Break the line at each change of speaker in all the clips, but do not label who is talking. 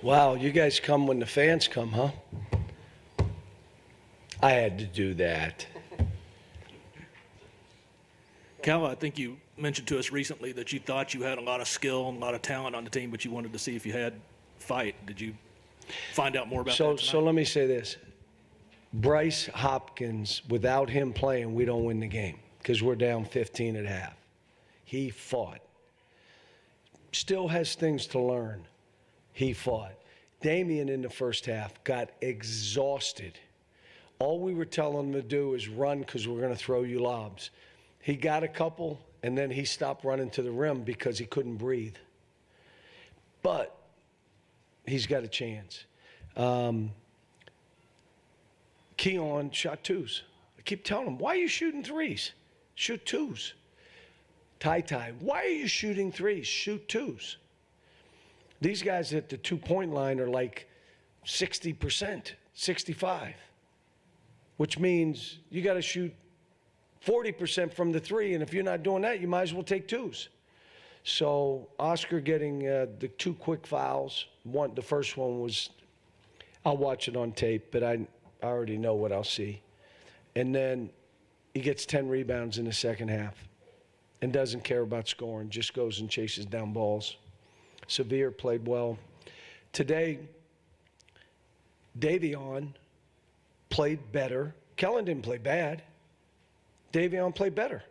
Wow, you guys come when the fans come, huh? I had to do that.
Cal, I think you mentioned to us recently that you thought you had a lot of skill and a lot of talent on the team, but you wanted to see if you had fight. Did you find out more about that tonight?
So let me say this. Bryce Hopkins, without him playing, we don't win the game because we're down 15 at half. He fought. Still has things to learn. He fought. Damian in the first half got exhausted. All we were telling him to do is run because we're going to throw you lobs. He got a couple, and then he stopped running to the rim because he couldn't breathe. But he's got a chance. Keon shot twos. I keep telling him, why are you shooting threes? Shoot twos. Ty, why are you shooting threes? Shoot twos. These guys at the two-point line are like 60%, 65, which means you got to shoot 40% from the three, and if you're not doing that, you might as well take twos. So Oscar getting the two quick fouls. The first one was, I'll watch it on tape, but I already know what I'll see. And then he gets 10 rebounds in the second half and doesn't care about scoring, just goes and chases down balls. Severe played well. Today, Davion played better. Kellen didn't play bad. Davion played better.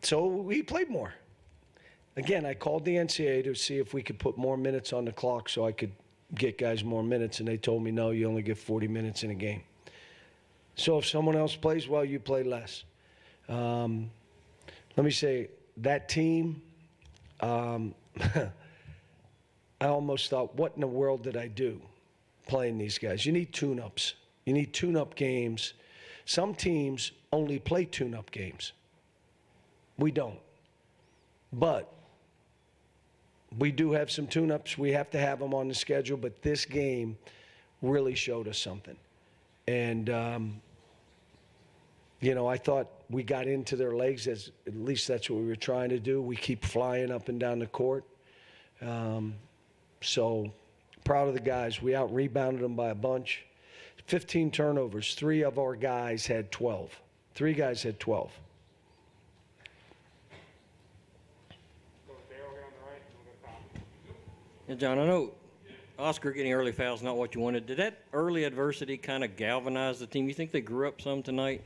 So he played more. Again, I called the NCAA to see if we could put more minutes on the clock so I could get guys more minutes, and they told me, no, you only get 40 minutes in a game. So if someone else plays well, you play less. Let me say, that team, I almost thought, what in the world did I do playing these guys? You need tune-ups. You need tune-up games. Some teams only play tune-up games. We don't. But we do have some tune-ups. We have to have them on the schedule, but this game really showed us something. And, I thought we got into their legs, at least that's what we were trying to do. We keep flying up and down the court. So proud of the guys. We out-rebounded them by a bunch. 15 turnovers. 3 of our guys had 12. 3 guys had 12.
Yeah, John, I know Oscar getting early fouls is not what you wanted. Did that early adversity kind of galvanize the team? You think they grew up some tonight?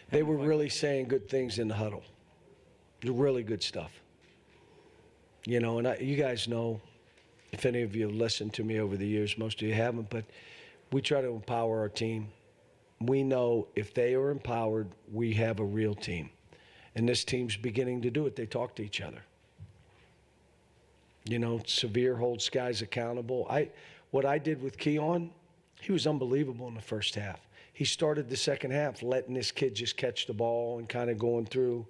They were really saying good things in the huddle. Really good stuff. You guys know, if any of you have listened to me over the years, most of you haven't, but we try to empower our team. We know if they are empowered, we have a real team. And this team's beginning to do it. They talk to each other. Severe holds guys accountable. What I did with Keon, he was unbelievable in the first half. He started the second half letting this kid just catch the ball and kind of going through.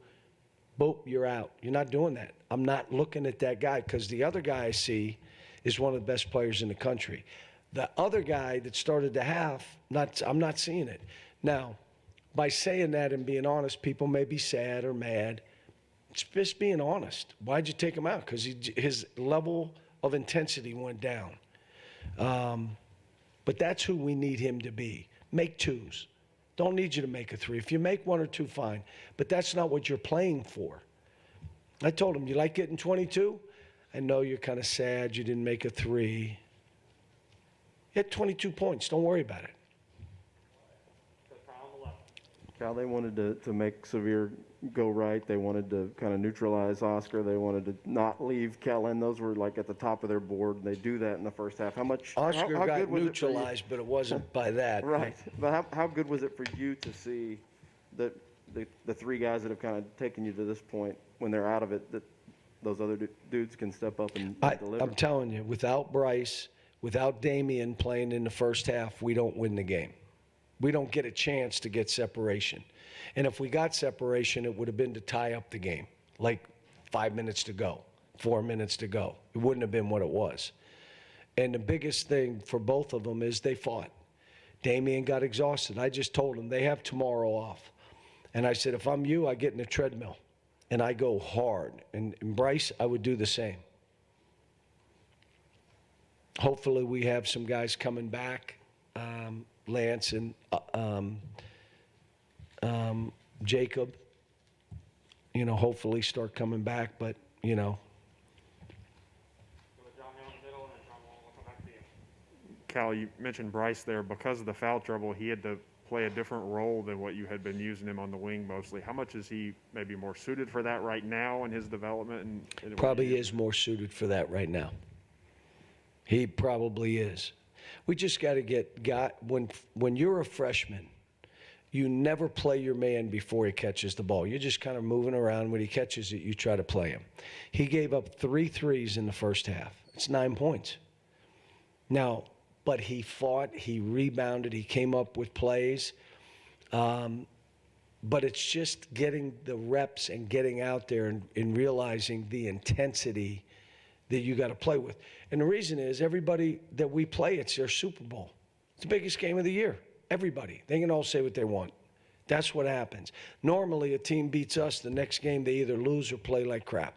Boop, you're out. You're not doing that. I'm not looking at that guy because the other guy I see is one of the best players in the country. The other guy that started the half, I'm not seeing it. Now, by saying that and being honest, people may be sad or mad. It's just being honest. Why'd you take him out? Because his level of intensity went down. But that's who we need him to be. Make twos. Don't need you to make a 3. If you make 1 or 2, fine. But that's not what you're playing for. I told him, you like getting 22? I know you're kind of sad you didn't make a 3. You had 22 points. Don't worry about it.
Cal, they wanted to make Severe go right. They wanted to kind of neutralize Oscar. They wanted to not leave Kellen. Those were like at the top of their board. They do that in the first half.
Oscar got neutralized, but it wasn't by that.
Right. But how good was it for you to see that the 3 guys that have kind of taken you to this point, when they're out of it, that those other dudes can step up and deliver?
I'm telling you, without Bryce, without Damian playing in the first half, we don't win the game. We don't get a chance to get separation. And if we got separation, it would have been to tie up the game, like 5 minutes to go, 4 minutes to go. It wouldn't have been what it was. And the biggest thing for both of them is they fought. Damian got exhausted. I just told him they have tomorrow off. And I said, if I'm you, I get in the treadmill and I go hard. And Bryce, I would do the same. Hopefully we have some guys coming back, Lance and Jacob, hopefully start coming back. But,
Cal, you mentioned Bryce there. Because of the foul trouble, he had to play a different role than what you had been using him on the wing mostly. How much is he maybe more suited for that right now in his development? And
probably is more suited for that right now. He probably is. We just got to when you're a freshman, you never play your man before he catches the ball. You're just kind of moving around. When he catches it, you try to play him. He gave up 3 threes in the first half. It's 9 points. Now, but he fought, he rebounded, he came up with plays. But it's just getting the reps and getting out there and realizing the intensity that you got to play with. And the reason is everybody that we play, it's their Super Bowl. It's the biggest game of the year. Everybody. They can all say what they want. That's what happens. Normally, a team beats us. The next game, they either lose or play like crap.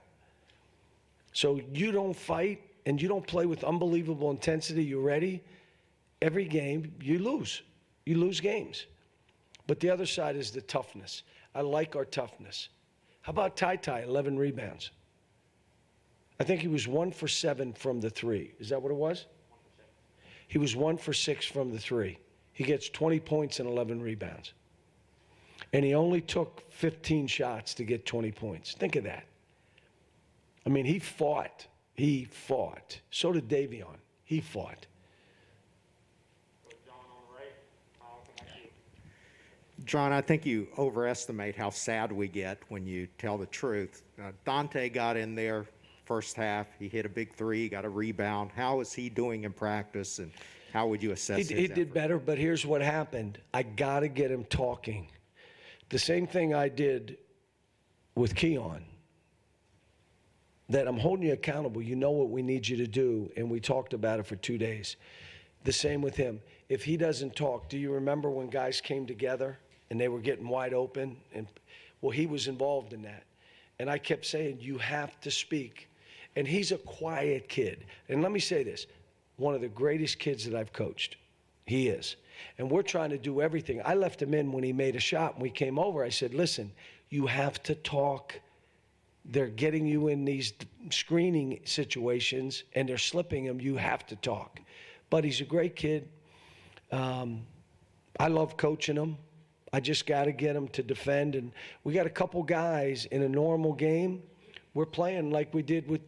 So you don't fight and you don't play with unbelievable intensity. You're ready. Every game, you lose. You lose games. But the other side is the toughness. I like our toughness. How about Ty, 11 rebounds? I think he was 1 for 7 from the 3. Is that what it was? 1 for 7. He was 1 for 6 from the 3. He gets 20 points and 11 rebounds. And he only took 15 shots to get 20 points. Think of that. I mean, he fought. He fought. So did Davion. He fought.
John, I think you overestimate how sad we get when you tell the truth. Dante got in there first half. He hit a big 3, got a rebound. How is he doing in practice, and how would you assess his
He did better, but here's what happened. I got to get him talking. The same thing I did with Keon, that I'm holding you accountable. You know what we need you to do, and we talked about it for 2 days. The same with him. If he doesn't talk, do you remember when guys came together and they were getting wide open? Well, he was involved in that. And I kept saying, you have to speak. And he's a quiet kid. And let me say this, one of the greatest kids that I've coached. He is. And we're trying to do everything. I left him in when he made a shot. When we came over, I said, listen, you have to talk. They're getting you in these screening situations, and they're slipping him. You have to talk. But he's a great kid. I love coaching him. I just got to get him to defend. And we got a couple guys in a normal game. We're playing like we did with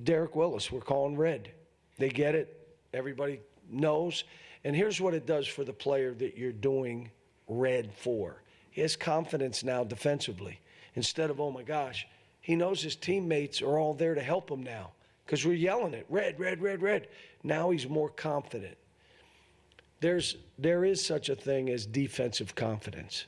Derek Willis. We're calling red. They get it. Everybody knows. And here's what it does for the player that you're doing red for. He has confidence now defensively. Instead of, oh, my gosh, he knows his teammates are all there to help him now because we're yelling it, red, red, red, red. Now he's more confident. There is such a thing as defensive confidence.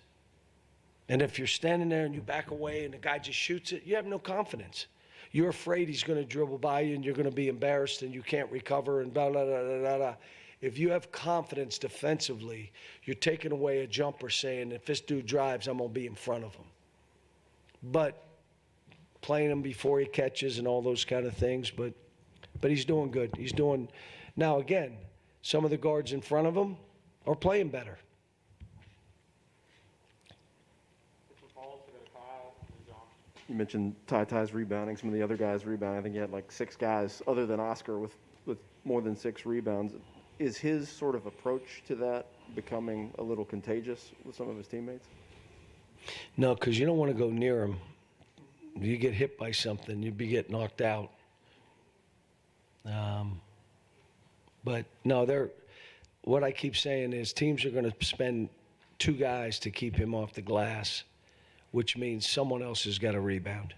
And if you're standing there and you back away and the guy just shoots it, you have no confidence. You're afraid he's going to dribble by you and you're going to be embarrassed and you can't recover and blah, blah, blah, blah, blah, blah. If you have confidence defensively, you're taking away a jumper saying, if this dude drives, I'm going to be in front of him. But playing him before he catches and all those kind of things, but he's doing good. He's doing, now again, some of the guards in front of him are playing better.
You mentioned Ty's rebounding, some of the other guys rebounding. I think you had like 6 guys other than Oscar with more than 6 rebounds. Is his sort of approach to that becoming a little contagious with some of his teammates?
No, because you don't want to go near him. You get hit by something, you'd get knocked out. But no, what I keep saying is teams are going to spend 2 guys to keep him off the glass, which means someone else has got to rebound.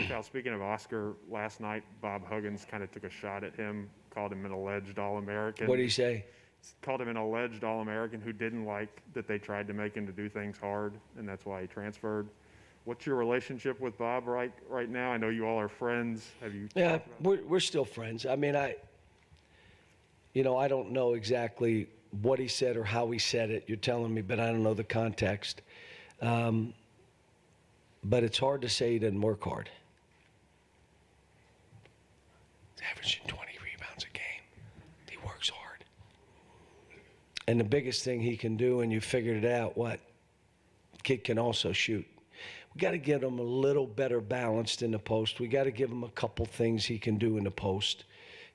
Cal, speaking of Oscar, last night Bob Huggins kind of took a shot at him, called him an alleged All-American.
What did he say?
Called him an alleged All-American who didn't like that they tried to make him to do things hard, and that's why he transferred. What's your relationship with Bob right now? I know you all are friends. Have you?
Yeah, we're still friends. I mean, I don't know exactly what he said or how he said it. You're telling me, but I don't know the context. but it's hard to say he doesn't work hard. He's averaging 20 rebounds a game. He works hard. And the biggest thing he can do, and you figured it out, what? Kid can also shoot. We got to get him a little better balanced in the post. We got to give him a couple things he can do in the post.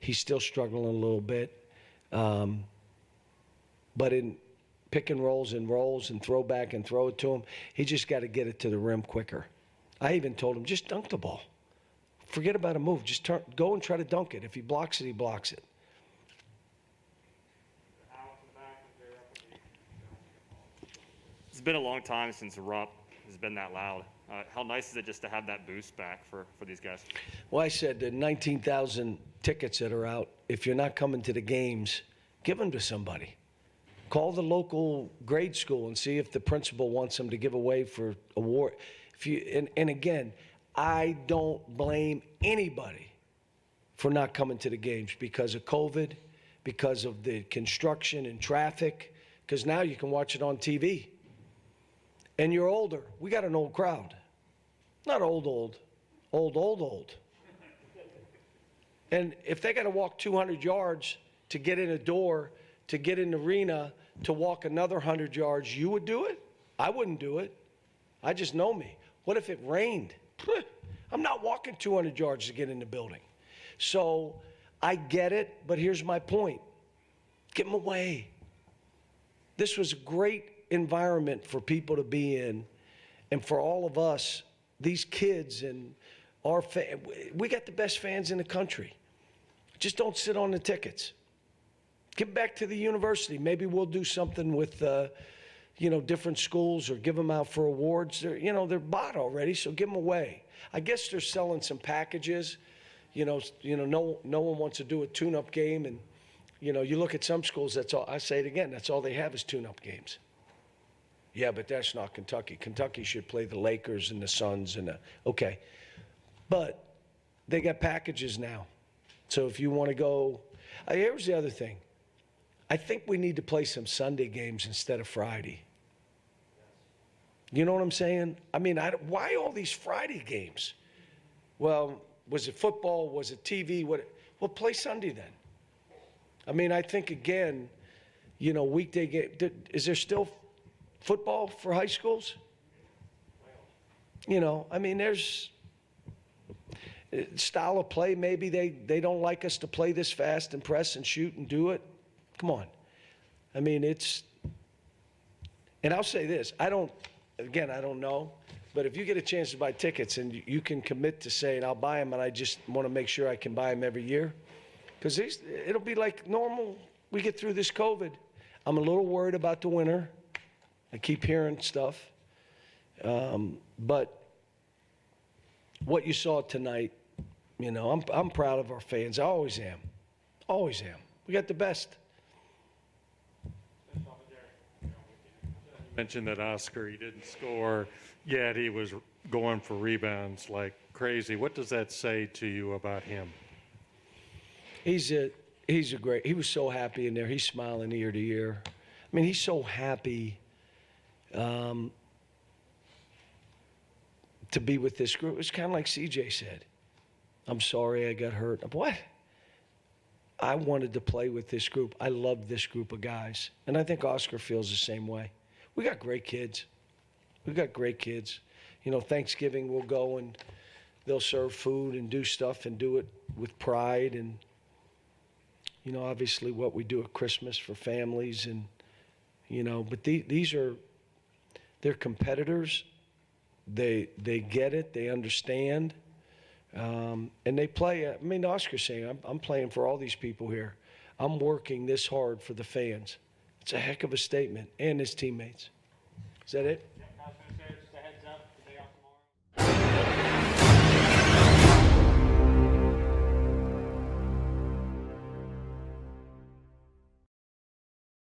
He's still struggling a little bit. But in pick and rolls and throw back and throw it to him, he just got to get it to the rim quicker. I even told him, just dunk the ball. Forget about a move. Just go and try to dunk it. If he blocks it, he blocks it.
It's been a long time since Rupp has been that loud. How nice is it just to have that boost back for these guys?
Well, I said the 19,000 tickets that are out, if you're not coming to the games, give them to somebody. Call the local grade school and see if the principal wants them to give away for award. And again, I don't blame anybody for not coming to the games because of COVID, because of the construction and traffic, because now you can watch it on TV. And you're older. We got an old crowd. Not old. And if they got to walk 200 yards to get in a door, to get in the arena, to walk another 100 yards, you would do it? I wouldn't do it. I just know me. What if it rained? I'm not walking 200 yards to get in the building. So I get it, but here's my point. Get them away. This was a great environment for people to be in, and for all of us, these kids and we got the best fans in the country. Just don't sit on the tickets. Get back to the university. Maybe we'll do something with, different schools or give them out for awards. They're bought already, so give them away. I guess they're selling some packages. No one wants to do a tune-up game, and you look at some schools. That's all. I say it again. That's all they have is tune-up games. Yeah, but that's not Kentucky. Kentucky should play the Lakers and the Suns okay. But they got packages now. So if you want to go, here's the other thing. I think we need to play some Sunday games instead of Friday. You know what I'm saying? I mean, why all these Friday games? Well, was it football? Was it TV? Well, play Sunday then. I mean, I think, again, weekday game. Is there still football for high schools? There's style of play. Maybe they don't like us to play this fast and press and shoot and do it. Come on. I mean, and I'll say this. I don't know, but if you get a chance to buy tickets and you can commit to saying, I'll buy them, and I just want to make sure I can buy them every year, because it'll be like normal. We get through this COVID. I'm a little worried about the winter. I keep hearing stuff. But what you saw tonight, I'm proud of our fans. I always am. Always am. We got the best.
Mentioned that Oscar, he didn't score, yet he was going for rebounds like crazy. What does that say to you about him?
He's a great, he was so happy in there. He's smiling ear to ear. I mean, he's so happy to be with this group. It's kind of like CJ said. I'm sorry I got hurt. What? I wanted to play with this group. I love this group of guys. And I think Oscar feels the same way. We got great kids. Thanksgiving we'll go and they'll serve food and do stuff and do it with pride. And, obviously what we do at Christmas for families. And, but they're competitors. They get it. They understand. And they play. I mean, Oscar's saying, I'm playing for all these people here. I'm working this hard for the fans. It's a heck of a statement. And his teammates. Is that it?